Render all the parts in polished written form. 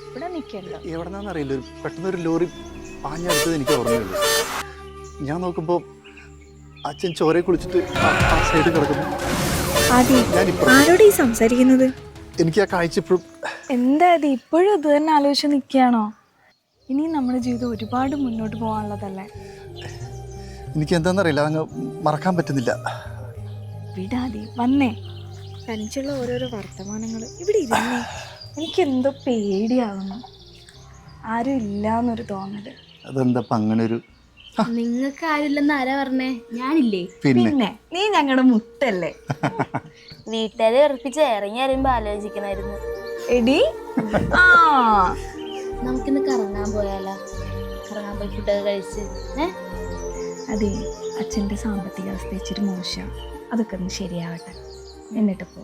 ഇവിടെ നിൽക്കണ്ട. എവിടെന്നാന്നറിയില്ല, പെട്ടെന്നൊരു ലോറി പാഞ്ഞടുത്തത് എനിക്ക് ഓർമ്മയുള്ളൂ. ഞാൻ നോക്കുമ്പോൾ അച്ഛൻ ചോരയെ കുളിച്ചിട്ട് ആ സൈഡ് കിടക്കുന്നു. ആരോട് ഈ സംസാരിക്കുന്നത്? എനിക്ക് ആ കാഴ്ച ഇപ്പോഴും എന്താ ഇത് ഇപ്പോഴും ഇത് തന്നെ ആലോചിച്ച് നിൽക്കുകയാണോ? ഇനി നമ്മുടെ ജീവിതം ഒരുപാട് മുന്നോട്ട് പോകാനുള്ളതല്ലേ. എനിക്ക് എന്താണെന്നറിയില്ല, അങ്ങ് മറക്കാൻ പറ്റുന്നില്ല. വിടാതെ വന്നേ, തനിച്ചുള്ള ഓരോരോ വർത്തമാനങ്ങൾ ഇവിടെ ഇരുന്നേ. എനിക്കെന്തോ പേടിയാവുന്നു, ആരും ഇല്ലാന്നൊരു തോന്നല്. അതെന്താ അങ്ങനെ ഒരു നിങ്ങൾക്ക് ആരില്ലെന്ന് ആരാ പറഞ്ഞേ? ഞാനില്ലേ? പിന്നെ നീ ഞങ്ങളുടെ മുത്തല്ലേ. വീട്ടുകാരെ ഉറപ്പിച്ച് ഇറങ്ങി അറിയുമ്പോ ആലോചിക്കണായിരുന്നു. എടി ആ നമുക്കിന്ന് കറങ്ങാൻ പോയാലോ? കറങ്ങാൻ പോയി ഫുഡൊക്കെ കഴിച്ച്. അതെ, അച്ഛൻ്റെ സാമ്പത്തിക അവസ്ഥ ഇച്ചിരി മോശം, അതൊക്കെ ഒന്ന് ശരിയാവട്ടെ, എന്നിട്ട് പോ.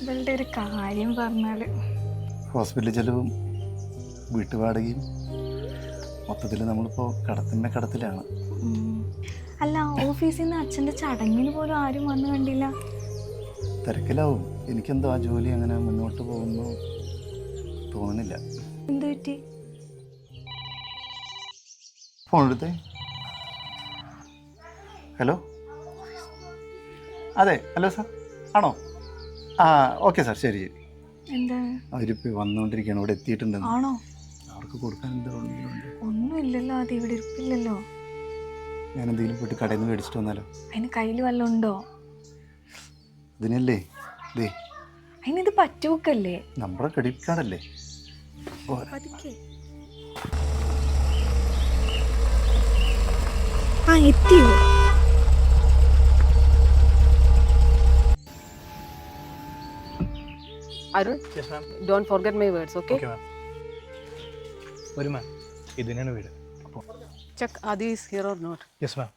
ഇവളുടെ ഒരു കാര്യം പറഞ്ഞാല് ഹോസ്പിറ്റൽ ചെലവും വീട്ടുവാടകയും മൊത്തത്തിൽ നമ്മളിപ്പോൾ കടത്തിലാണ്. അല്ല, ഓഫീസിൽ നിന്ന് അച്ഛൻ്റെ ചടങ്ങിന് പോലും ആരും വന്നു കണ്ടില്ല. തിരക്കിലാവും. എനിക്കെന്തോ ആ ജോലി അങ്ങനെ മുന്നോട്ട് പോകുന്നു തോന്നുന്നില്ല. എന്ത് പറ്റി? ഫോൺ എടുത്തേ. ഹലോ, അതെ, ഹലോ സാർ, ആണോ? ആ ഓക്കെ സാർ, ശരി ശരി. എന്താ? അവരിപ്പോൾ വന്നുകൊണ്ടിരിക്കുകയാണ്, ഇവിടെ എത്തിയിട്ടുണ്ടെന്ന്. ആണോ? അവർക്ക് കൊടുക്കാൻ എന്താ ഒന്നുമില്ലല്ലോ, അത് ഇവിടെ ഇരിപ്പില്ലല്ലോ. ഞാൻ എന്തെങ്കിലും പോയിട്ട് കടയിൽ നിന്ന് മേടിച്ചിട്ട് വന്നാലോ? അതിന് കയ്യിൽ വല്ലതും ഉണ്ടോ? ഇതിനല്ലേ ദേ, അതിനിത് പറ്റൂക്കല്ലേ? നമ്മുടെ ക്രെഡിറ്റ് കാർഡല്ലേ. ആ എത്തിയോ? Arun? Yes, ma'am. Don't forget my words, okay? Okay, ma'am. Where ma'am? ഇതിനാണ് വീട്. Check Adi is here or not. Yes, ma'am.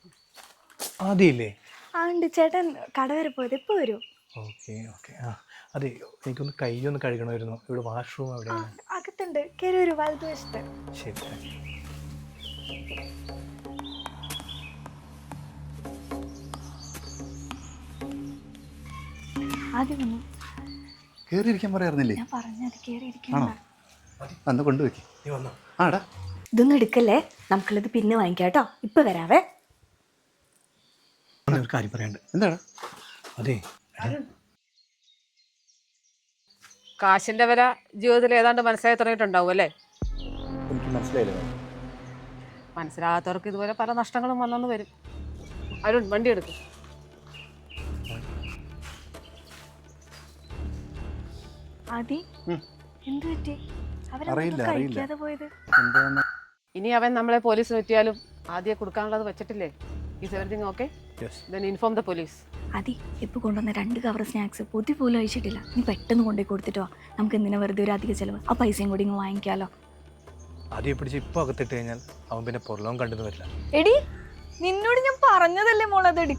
ആദിയില്ലേ? ആ ഉണ്ട്, ചേട്ടൻ കട വരെ പോയത്, എപ്പോൾ വരും? Okay okay. ആ അതെ, എനിക്കൊന്ന് കൈയൊന്ന് കഴുകണമായിരുന്നു. ഇവിടെ വാഷ്റൂം എവിടെയാണ്? അകത്തുണ്ട്, കയറി വരൂ, വലതുവശത്ത്. ശരി. ആദ്യം വന്നു. കയറിയിരിക്കാൻ പറയാറുന്നില്ലേ? ഞാൻ പറഞ്ഞത് കയറിയിരിക്കണം. ആണോ? അന്ന് കൊണ്ടുവയ്ക്ക്. നീ വന്നോ? ആടാ, ഇതൊന്നും എടുക്കല്ലേ, നമുക്കുള്ളത് പിന്നെ വാങ്ങിക്കാം കേട്ടോ. ഇപ്പൊ വരാവേ. ഒരു കാര്യം പറയാനുണ്ട്. എന്താണ്? അതെ, കാശിന്റെ വില ജീവിതത്തിൽ ഏതാണ്ട് മനസ്സിലായി തുടങ്ങിയിട്ടുണ്ടാവും അല്ലേ? എനിക്ക് മനസ്സിലായില്ല. മനസ്സിലാകാത്തവർക്ക് ഇതുപോലെ പല നഷ്ടങ്ങളും വന്നെന്ന് വരും. അരുൺ, വണ്ടി എടുക്കും. ആദി, എന്ത് പറ്റി? അറിയില്ല. കഴിക്കാതെ പോയത് എന്താണ്? ഇനി അവൻ നമ്മളെ പോലീസിന് പറ്റിയാലും ആദ്യം കൊടുക്കാനുള്ളത് വെച്ചിട്ടില്ലേ? Is everything okay? Then inform the police. Aadi, ഇപ്പൊ കൊണ്ടുവന്ന 2 കവർ സ്നാക്സ് പൊതി പോലും അയച്ചിട്ടില്ല. നീ പെട്ടെന്ന് കൊണ്ടുപോയി കൊടുത്തിട്ടോ. നമുക്ക് എന്തിനാ വെറുതെ ഒരു അധിക ചെലവ്? ആ പൈസയും കൂടി ഇങ്ങ് വാങ്ങിക്കാലോ. ആദ്യം പിടിച്ച് ഇപ്പോൾ അകത്തിട്ട് കഴിഞ്ഞാൽ അവൻ പിന്നെ പുറലോകം കണ്ടെന്ന് വരില്ല. എടി, നിന്നോട് ഞാൻ പറഞ്ഞതല്ലേ മോളതെടി.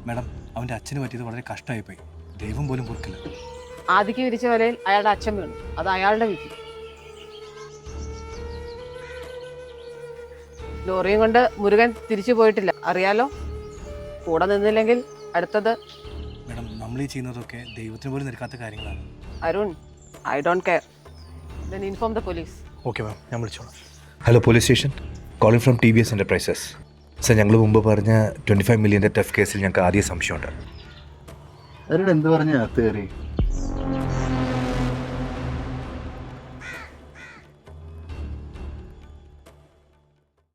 മാഡം, അവൻ്റെ അച്ഛന് പറ്റിയത് വളരെ കഷ്ടമായിപ്പോയി. ദൈവം പോലും പൊറുക്കില്ല. ആദിക്ക് വിരിച്ച വിലയിൽ അയാളുടെ അച്ഛൻ വീണു, അത് അയാളുടെ വിധി. ലോറിയും കൊണ്ട് മുരുകൻ തിരിച്ചു പോയിട്ടില്ല, അറിയാലോ. കൂടെ നിന്നില്ലെങ്കിൽ അടുത്തത്. മാഡം, നമ്മൾ ഈ ചെയ്യുന്നതൊക്കെ ദൈവത്തിന് പോലും നിൽക്കാത്ത കാര്യങ്ങളാണ്. Arun, I don't care. Then inform the police. Okay ma'am, ഞാൻ വിളിച്ചോളാം. Hello police station, calling from TVS enterprises. Sir, ഞങ്ങൾ മുമ്പ് പറഞ്ഞ 25 മില്യൻ്റെ ടെഫ് കേസിൽ ഞങ്ങൾക്ക് ആദ്യ സംശയമുണ്ട്. അവരോട് എന്ത് പറഞ്ഞ അകത്ത് കയറി?